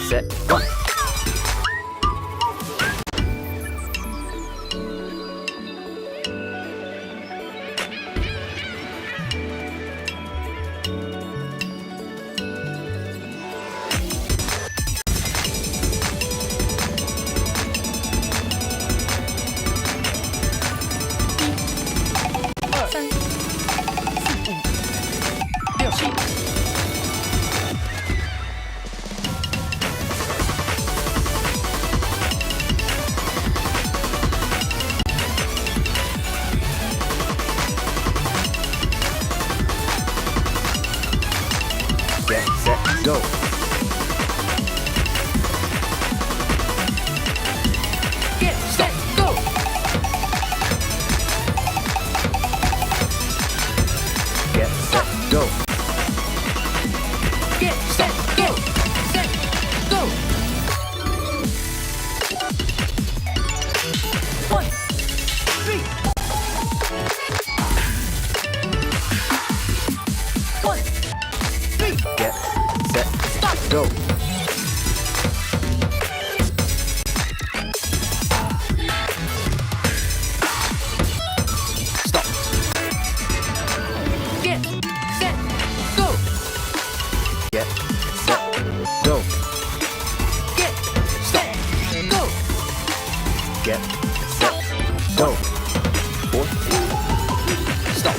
set, one. Get set, go. Get set, go. Get set, go. Get set, go. Set, go. 1, 3. 1, 3. Get set, Stop. go. Stop. Get set, go. Get set, go. Get set, go. Get set, go. 4. Stop.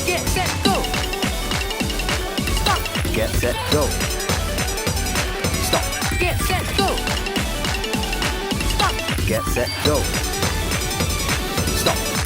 Get set, go. Stop. Get set, go. Stop. Get set, go. Stop. Get set, go. Stop.